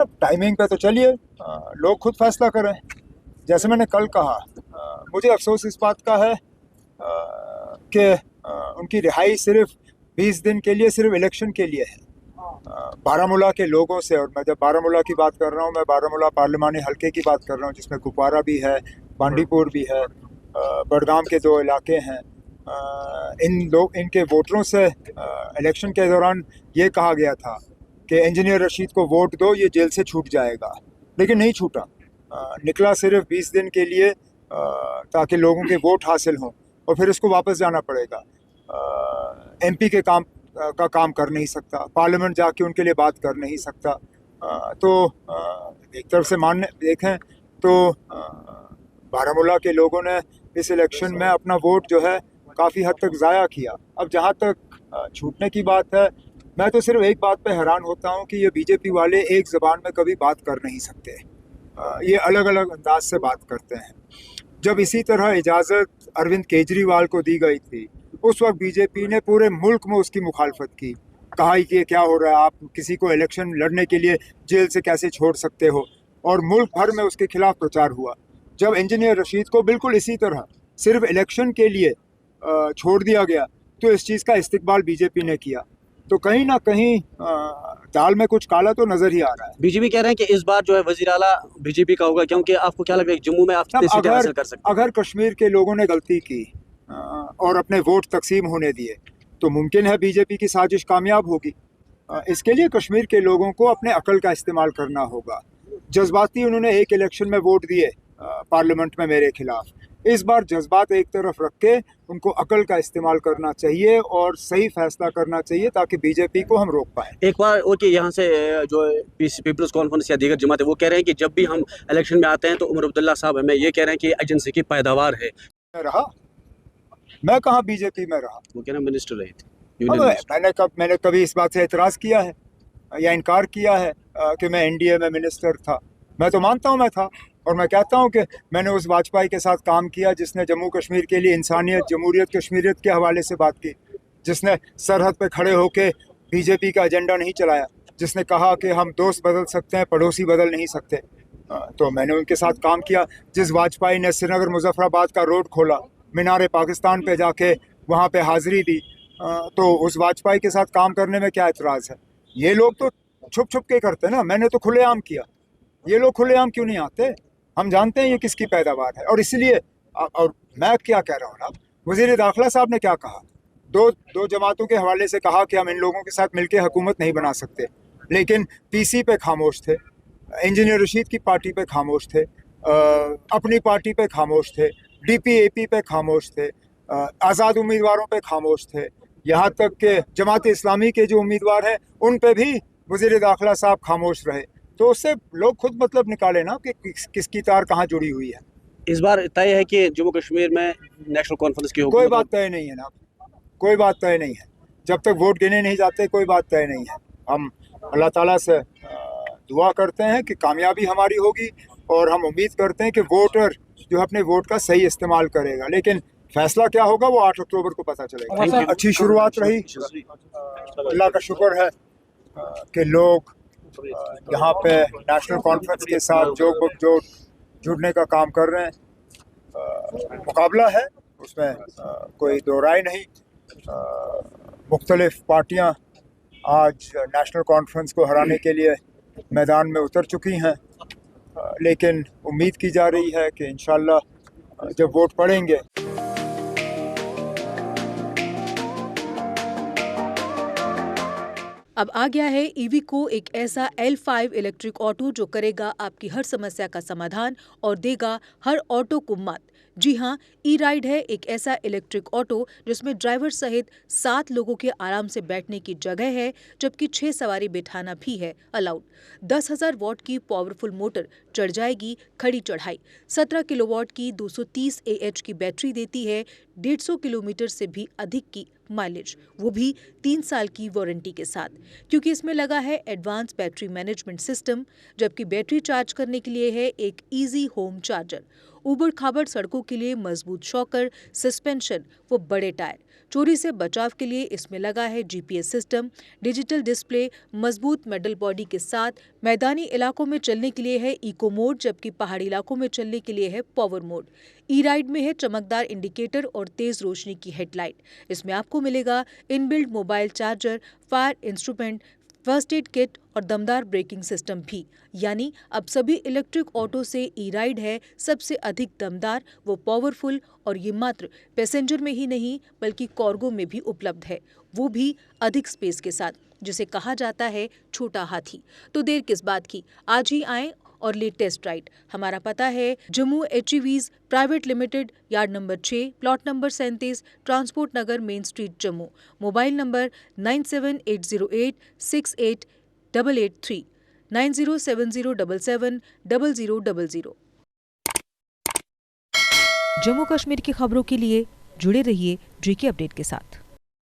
अब टाइमिंग पे तो चलिए, लोग खुद फैसला करें। जैसे मैंने कल कहा, मुझे अफसोस इस बात का है कि उनकी रिहाई सिर्फ 20 दिन के लिए, सिर्फ इलेक्शन के लिए है। बारामूला के लोगों से, और मैं जब बारामूला की बात कर रहा हूँ, मैं बारामूला पार्लिमानी हल्के की बात कर रहा हूँ, जिसमें कुपवारा भी है, बांडीपुर भी है, बडगाम के 2 इलाके हैं। इनके वोटरों से इलेक्शन के दौरान ये कहा गया था कि इंजीनियर रशीद को वोट दो, ये जेल से छूट जाएगा, लेकिन नहीं छूटा। निकला सिर्फ 20 दिन के लिए, ताकि लोगों के वोट हासिल हों, और फिर उसको वापस जाना पड़ेगा। एमपी के काम कर नहीं सकता, पार्लियामेंट जाके उनके लिए बात कर नहीं सकता। तो एक तरफ से मानने देखें तो बारामूला के लोगों ने इस इलेक्शन में अपना वोट जो है काफ़ी हद तक ज़ाया किया। अब जहाँ तक छूटने की बात है, मैं तो सिर्फ एक बात पे हैरान होता हूँ कि ये बीजेपी वाले एक ज़बान में कभी बात कर नहीं सकते। ये अलग अलग अंदाज से बात करते हैं। जब इसी तरह इजाज़त अरविंद केजरीवाल को दी गई थी, उस वक्त बीजेपी ने पूरे मुल्क में उसकी मुखालफत की, कहा कि ये क्या हो रहा है, आप किसी को इलेक्शन लड़ने के लिए जेल से कैसे छोड़ सकते हो, और मुल्क भर में उसके खिलाफ प्रचार हुआ। जब इंजीनियर रशीद को बिल्कुल इसी तरह सिर्फ इलेक्शन के लिए छोड़ दिया गया, तो इस चीज़ का इस्तकबाल बीजेपी ने किया। तो कहीं ना कहीं दाल में कुछ काला तो नजर ही आ रहा है। बीजेपी कह रहे हैं कि इस बार जो है वजीर आला बीजेपी का होगा, क्योंकि आपको क्या लगता है जम्मू में आप कितनी सीटें हासिल कर सकते हैं? अगर कश्मीर के लोगों ने गलती की और अपने वोट तकसीम होने दिए, तो मुमकिन है बीजेपी की साजिश कामयाब होगी। इसके लिए कश्मीर के लोगों को अपने अकल का इस्तेमाल करना होगा। जज्बाती उन्होंने एक इलेक्शन में वोट दिए पार्लियामेंट में मेरे खिलाफ। इस बार जज्बात एक तरफ रख के उनको अकल का इस्तेमाल करना चाहिए और सही फैसला करना चाहिए, ताकि बीजेपी को हम रोक पाएं। एक बार ओके, यहाँ से जो पीपल्स कॉन्फ्रेंस या दीगर जमात है वो कह रहे हैं कि जब भी हम इलेक्शन में आते हैं तो उमर अब्दुल्ला साहब हमें ये कह रहे हैं कि एजेंसी की पैदावार है। मैं कहाँ बीजेपी में रहा? वो कह रहे हैं मिनिस्टर रहे थे। मैंने कभी इस बात से एतराज़ किया है या इनकार किया है कि मैं एनडीए में मिनिस्टर था? मैं तो मानता हूँ मैं था, और मैं कहता हूँ कि मैंने उस वाजपेयी के साथ काम किया जिसने जम्मू कश्मीर के लिए इंसानियत, जमहूरियत, कश्मीरियत के हवाले से बात की, जिसने सरहद पे खड़े होकर बीजेपी का एजेंडा नहीं चलाया, जिसने कहा कि हम दोस्त बदल सकते हैं, पड़ोसी बदल नहीं सकते। तो मैंने उनके साथ काम किया। जिस वाजपेयी ने श्रीनगर मुजफ्फराबाद का रोड खोला, मीनार पाकिस्तान पे जाके वहाँ पे हाजिरी दी, तो उस वाजपेयी के साथ काम करने में क्या एतराज़ है? ये लोग तो छुप छुप के करते ना, मैंने तो खुलेआम किया। ये लोग खुलेआम क्यों नहीं आते? हम जानते हैं ये किसकी पैदावार है। और इसलिए और मैं क्या कह रहा हूँ ना, वज़ीर दाखिला साहब ने क्या कहा, दो जमातों के हवाले से कहा कि हम इन लोगों के साथ मिलकर हुकूमत नहीं बना सकते, लेकिन पीसी पे खामोश थे, इंजीनियर रशीद की पार्टी पे खामोश थे, अपनी पार्टी पे खामोश थे, डीपीएपी पे खामोश थे, आज़ाद उम्मीदवारों पे खामोश थे, यहाँ तक कि जमात इस्लामी के जो उम्मीदवार हैं उन पे भी वज़ीर दाखिला साहब खामोश रहे। तो उससे लोग खुद मतलब निकाले ना कि किसकी तार कहाँ जुड़ी हुई है। इस बार तय है कि जम्मू कश्मीर में नेशनल कॉन्फ्रेंस की कोई बात तय नहीं है ना, कोई बात तय नहीं है। जब तक वोट गिने नहीं जाते कोई बात तय नहीं है। हम अल्लाह ताला से दुआ करते हैं कि कामयाबी हमारी होगी, और हम उम्मीद करते हैं कि वोटर जो अपने वोट का सही इस्तेमाल करेगा, लेकिन फैसला क्या होगा वो 8 अक्टूबर को पता चलेगा। अच्छी शुरुआत रही, अल्लाह का शुक्र है कि लोग यहाँ पे नेशनल कॉन्फ्रेंस के साथ जो जुड़ने का काम कर रहे हैं। मुकाबला है, उसमें कोई दो राय नहीं। मुख्तलिफ पार्टियाँ आज नेशनल कॉन्फ्रेंस को हराने के लिए मैदान में उतर चुकी हैं, लेकिन उम्मीद की जा रही है कि इंशाअल्लाह जब वोट पड़ेंगे। अब आ गया है ईवीको, एक ऐसा L5 इलेक्ट्रिक ऑटो जो करेगा आपकी हर समस्या का समाधान और देगा हर ऑटो को मत। जी हां, ई राइड है एक ऐसा इलेक्ट्रिक ऑटो जिसमें ड्राइवर सहित 7 लोगों के आराम से बैठने की जगह है, जबकि 6 सवारी बिठाना भी है अलाउड। 10,000 वॉट की पावरफुल मोटर चढ़ जाएगी खड़ी चढ़ाई। 17 किलोवाट की 230 AH की बैटरी देती है 150 किलोमीटर से भी अधिक की माइलेज, वो भी 3 साल की वारंटी के साथ, क्योंकि इसमें लगा है एडवांस बैटरी मैनेजमेंट सिस्टम, जबकि बैटरी चार्ज करने के लिए है एक इजी होम चार्जर। ऊबड़ खाबड़ सड़कों के लिए मजबूत शॉकर, सस्पेंशन व बड़े टायर। चोरी से बचाव के लिए इसमें लगा है जीपीएस सिस्टम, डिजिटल डिस्प्ले, मजबूत मेटल बॉडी के साथ। मैदानी इलाकों में चलने के लिए है इको मोड, जबकि पहाड़ी इलाकों में चलने के लिए है पावर मोड। ई राइड में है चमकदार इंडिकेटर और तेज रोशनी की हेडलाइट। इसमें आपको मिलेगा inbuilt mobile charger, fire instrument, first aid kit और दमदार ब्रेकिंग सिस्टम भी। यानी अब सभी इलेक्ट्रिक ऑटो से ई राइड है सबसे अधिक दमदार व पावरफुल, और ये मात्र पैसेंजर में ही नहीं बल्कि कार्गो में भी उपलब्ध है, वो भी अधिक स्पेस के साथ, जिसे कहा जाता है छोटा हाथी। तो देर किस बात की, आज ही आएं और ले टेस्ट राइड। हमारा पता है Jammu HEVs private limited, yard number 6, plot number 37, transport Nagar, main street, Jammu. Mobile number 9780868883, 9070770000। Jammu Kashmir की खबरों के लिए जुड़े रहिए JK अपडेट के साथ।